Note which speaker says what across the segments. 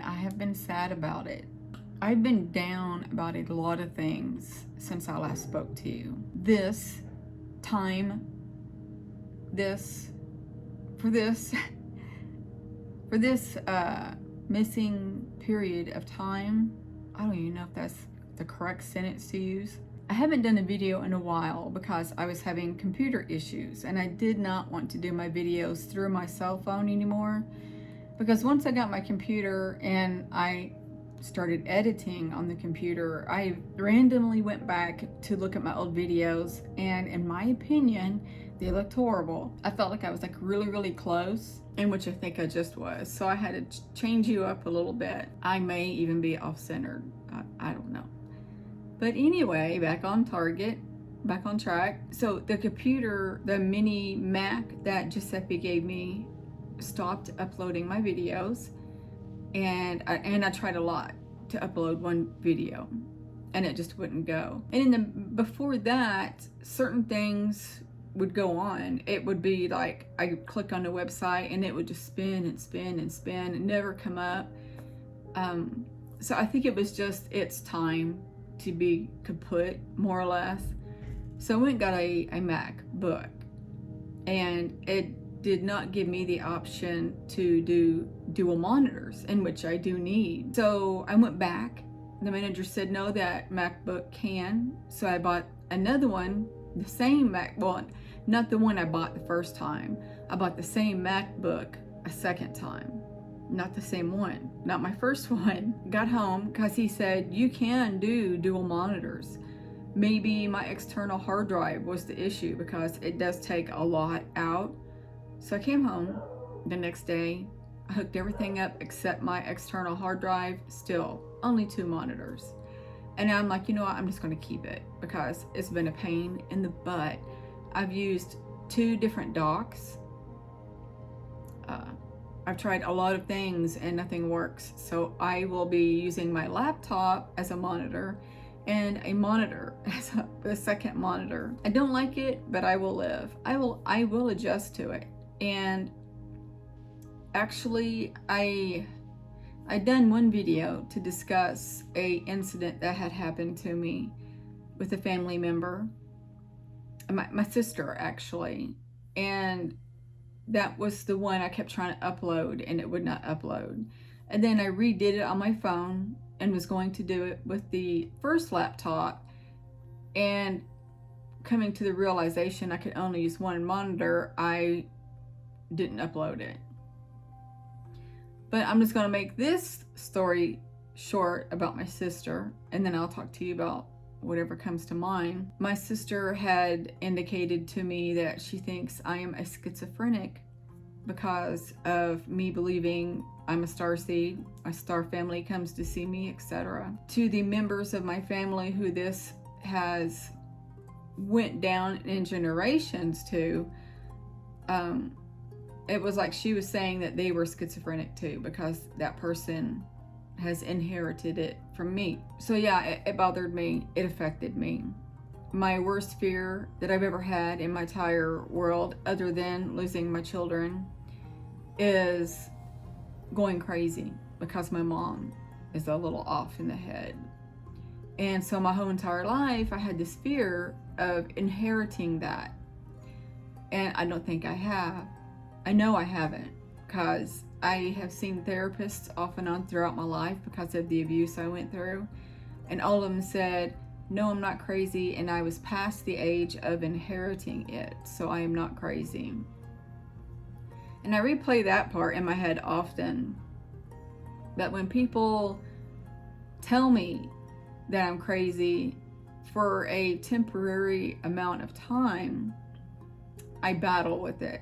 Speaker 1: and I have been sad about it. I've been down about a lot of things since I last spoke to you. This time, for this missing period of time, I don't even know if that's the correct sentence to use. I haven't done a video in a while because I was having computer issues, and I did not want to do my videos through my cell phone anymore, because once I got my computer and I started editing on the computer, I randomly went back to look at my old videos, and in my opinion, they looked horrible. I felt like I was like really close, in which I think I just was. So I had to change you up a little bit. I may even be off-centered. I don't know. But anyway, back on target, back on track. So the computer, the mini Mac that Giuseppe gave me, stopped uploading my videos, and I tried a lot to upload one video, and it just wouldn't go. And before that, certain things would go on. It would be like I would click on the website and it would just spin and spin and spin and never come up. So I think it was just its time to be kaput, more or less. So I went and got a MacBook, and it did not give me the option to do dual monitors, in which I do need. So I went back. The manager said no, that MacBook can. So I bought another one, the same Mac, well, not the one I bought the first time. I bought the same MacBook a second time. Not the same one, not my first one. Got home because he said you can do dual monitors. Maybe my external hard drive was the issue, because it does take a lot out. So I came home the next day, I hooked everything up except my external hard drive, still only 2 monitors. And I'm like, you know what, I'm just gonna keep it because it's been a pain in the butt. I've used 2 different docks. I've tried a lot of things and nothing works. So I will be using my laptop as a monitor and a monitor as a second monitor. I don't like it, but I will live. I will adjust to it. And actually, I done one video to discuss a incident that had happened to me with a family member, my sister actually, and that was the one I kept trying to upload and it would not upload. And then I redid it on my phone and was going to do it with the first laptop, and coming to the realization I could only use one monitor, I didn't upload it. But I'm just going to make this story short about my sister, and then I'll talk to you about whatever comes to mind. My sister had indicated to me that she thinks I am a schizophrenic because of me believing I'm a starseed, my star family comes to see me, etc. To the members of my family who this has went down in generations to, it was like she was saying that they were schizophrenic too, because that person has inherited it from me. So yeah, it bothered me. It affected me. My worst fear that I've ever had in my entire world, other than losing my children, is going crazy, because my mom is a little off in the head. And so my whole entire life, I had this fear of inheriting that. And I don't think I have. I know I haven't, because I have seen therapists off and on throughout my life because of the abuse I went through. And all of them said, no, I'm not crazy, and I was past the age of inheriting it, so I am not crazy. And I replay that part in my head often. That when people tell me that I'm crazy for a temporary amount of time, I battle with it.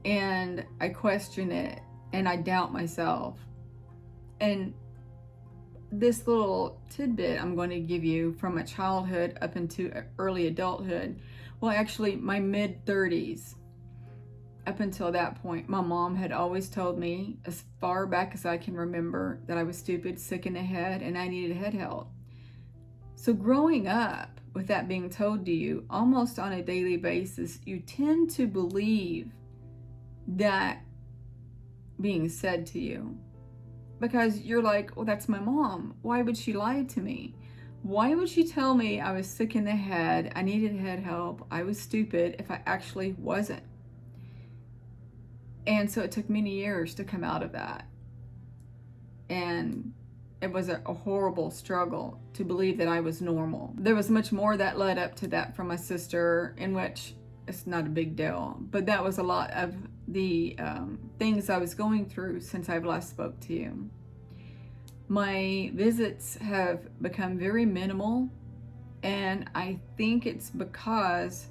Speaker 1: And I question it, and I doubt myself. And this little tidbit I'm going to give you from my childhood up into early adulthood, well, actually my mid-30s, up until that point, my mom had always told me, as far back as I can remember, that I was stupid, sick in the head, and I needed head help. So growing up with that being told to you almost on a daily basis, you tend to believe that being said to you. because you're like, well, that's my mom. Why would she lie to me? Why would she tell me I was sick in the head, I needed head help, I was stupid, if I actually wasn't? And so it took many years to come out of that. And it was a horrible struggle to believe that I was normal. There was much more that led up to that from my sister, in which it's not a big deal, but that was a lot of the things I was going through since I've last spoke to you. My visits have become very minimal, and I think it's because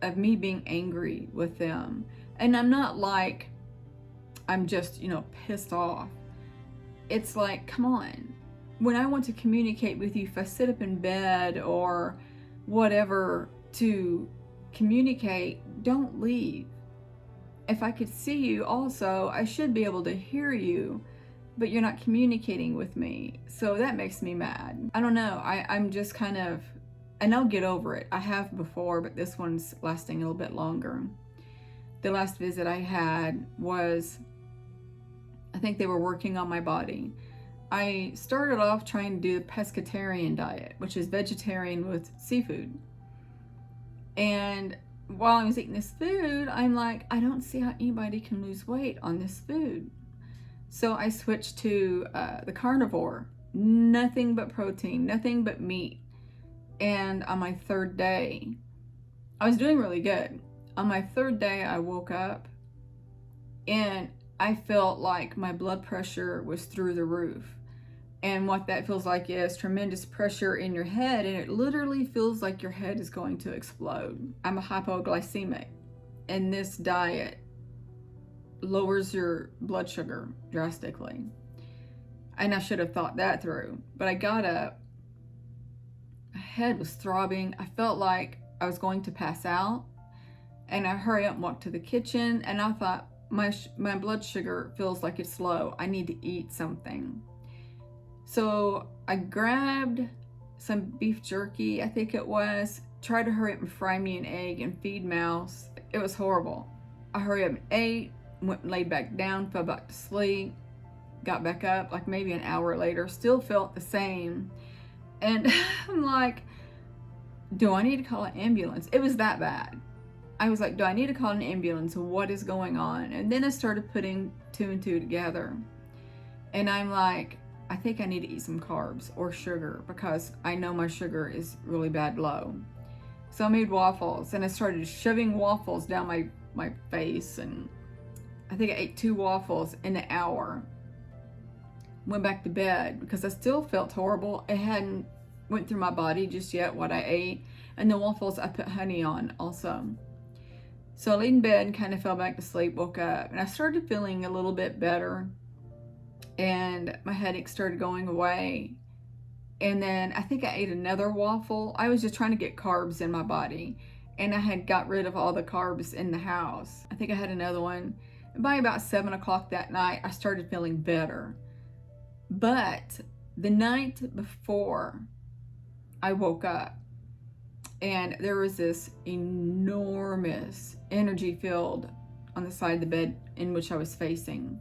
Speaker 1: of me being angry with them. And I'm not like I'm just, pissed off. It's like, come on. When I want to communicate with you, if I sit up in bed or whatever to communicate, don't leave. If I could see you also, I should be able to hear you, but you're not communicating with me. So that makes me mad. I don't know. I'm just kind of, and I'll get over it. I have before, but this one's lasting a little bit longer. The last visit I had was, I think they were working on my body. I started off trying to do the pescatarian diet, which is vegetarian with seafood. And while I was eating this food, I'm like, I don't see how anybody can lose weight on this food. So I switched to the carnivore, nothing but protein, nothing but meat. And on my third day, I was doing really good. On my third day, I woke up and I felt like my blood pressure was through the roof. And what that feels like is tremendous pressure in your head, and it literally feels like your head is going to explode. I'm a hypoglycemic, and this diet lowers your blood sugar drastically. And I should have thought that through. But I got up, my head was throbbing. I felt like I was going to pass out. And I hurry up and walked to the kitchen, and I thought, my blood sugar feels like it's low. I need to eat something. So I grabbed some beef jerky, I think it was, tried to hurry up and fry me an egg and feed Mouse. It was horrible. I hurried up and ate, went and laid back down, fell back to sleep, got back up like maybe an hour later, still felt the same. And I'm like, do I need to call an ambulance? It was that bad. I was like, do I need to call an ambulance? What is going on? And then I started putting two and two together. And I'm like, I think I need to eat some carbs or sugar, because I know my sugar is really bad low. So I made waffles, and I started shoving waffles down my face. And I think I ate 2 waffles in an hour. Went back to bed because I still felt horrible. It hadn't went through my body just yet what I ate. And the waffles I put honey on also. So I laid in bed and kind of fell back to sleep, woke up, and I started feeling a little bit better. And my headache started going away. And then I think I ate another waffle. I was just trying to get carbs in my body. And I had got rid of all the carbs in the house. I think I had another one. And by about 7 o'clock that night, I started feeling better. But the night before I woke up, and there was this enormous energy field on the side of the bed in which I was facing.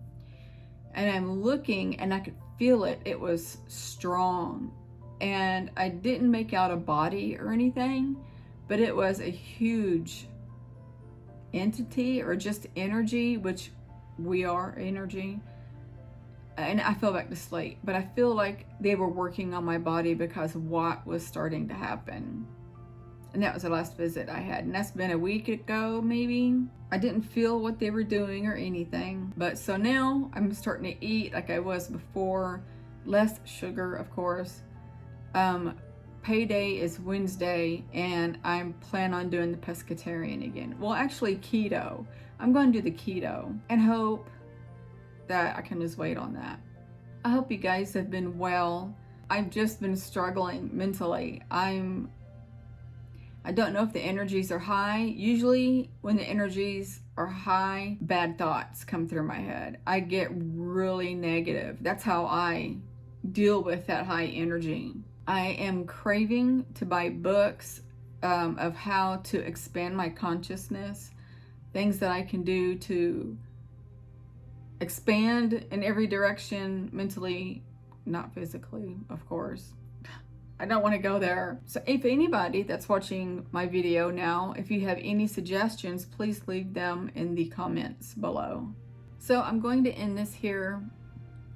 Speaker 1: And I'm looking, and I could feel it. It was strong. And I didn't make out a body or anything, but it was a huge entity, or just energy, which we are energy. And I fell back to sleep. But I feel like they were working on my body because of what was starting to happen. And that was the last visit I had. And that's been a week ago, maybe. I didn't feel what they were doing or anything. But so now I'm starting to eat like I was before. Less sugar, of course. Payday is Wednesday, and I'm planning on doing the pescatarian again. Well, actually keto. I'm going to do the keto and hope that I can lose weight on that. I hope you guys have been well. I've just been struggling mentally. I don't know if the energies are high. Usually when the energies are high, bad thoughts come through my head. I get really negative. That's how I deal with that high energy. I am craving to buy books of how to expand my consciousness, things that I can do to expand in every direction, mentally, not physically, of course. I don't want to go there. So if anybody that's watching my video now, if you have any suggestions, please leave them in the comments below. So I'm going to end this here.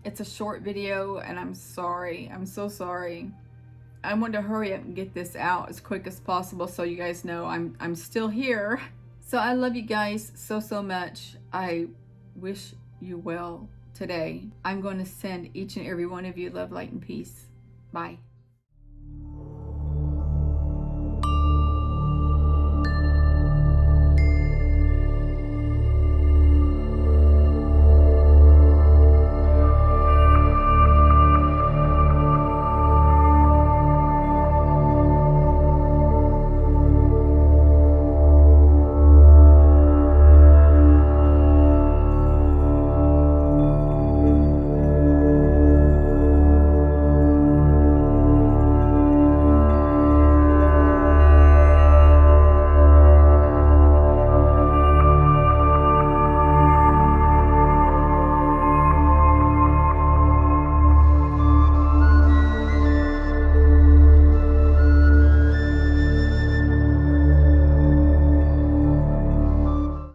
Speaker 1: It's a short video and I'm sorry. I'm so sorry. I want to hurry up and get this out as quick as possible so you guys know I'm still here. So I love you guys so much. I wish you well today. I'm going to send each and every one of you love, light, and peace. Bye.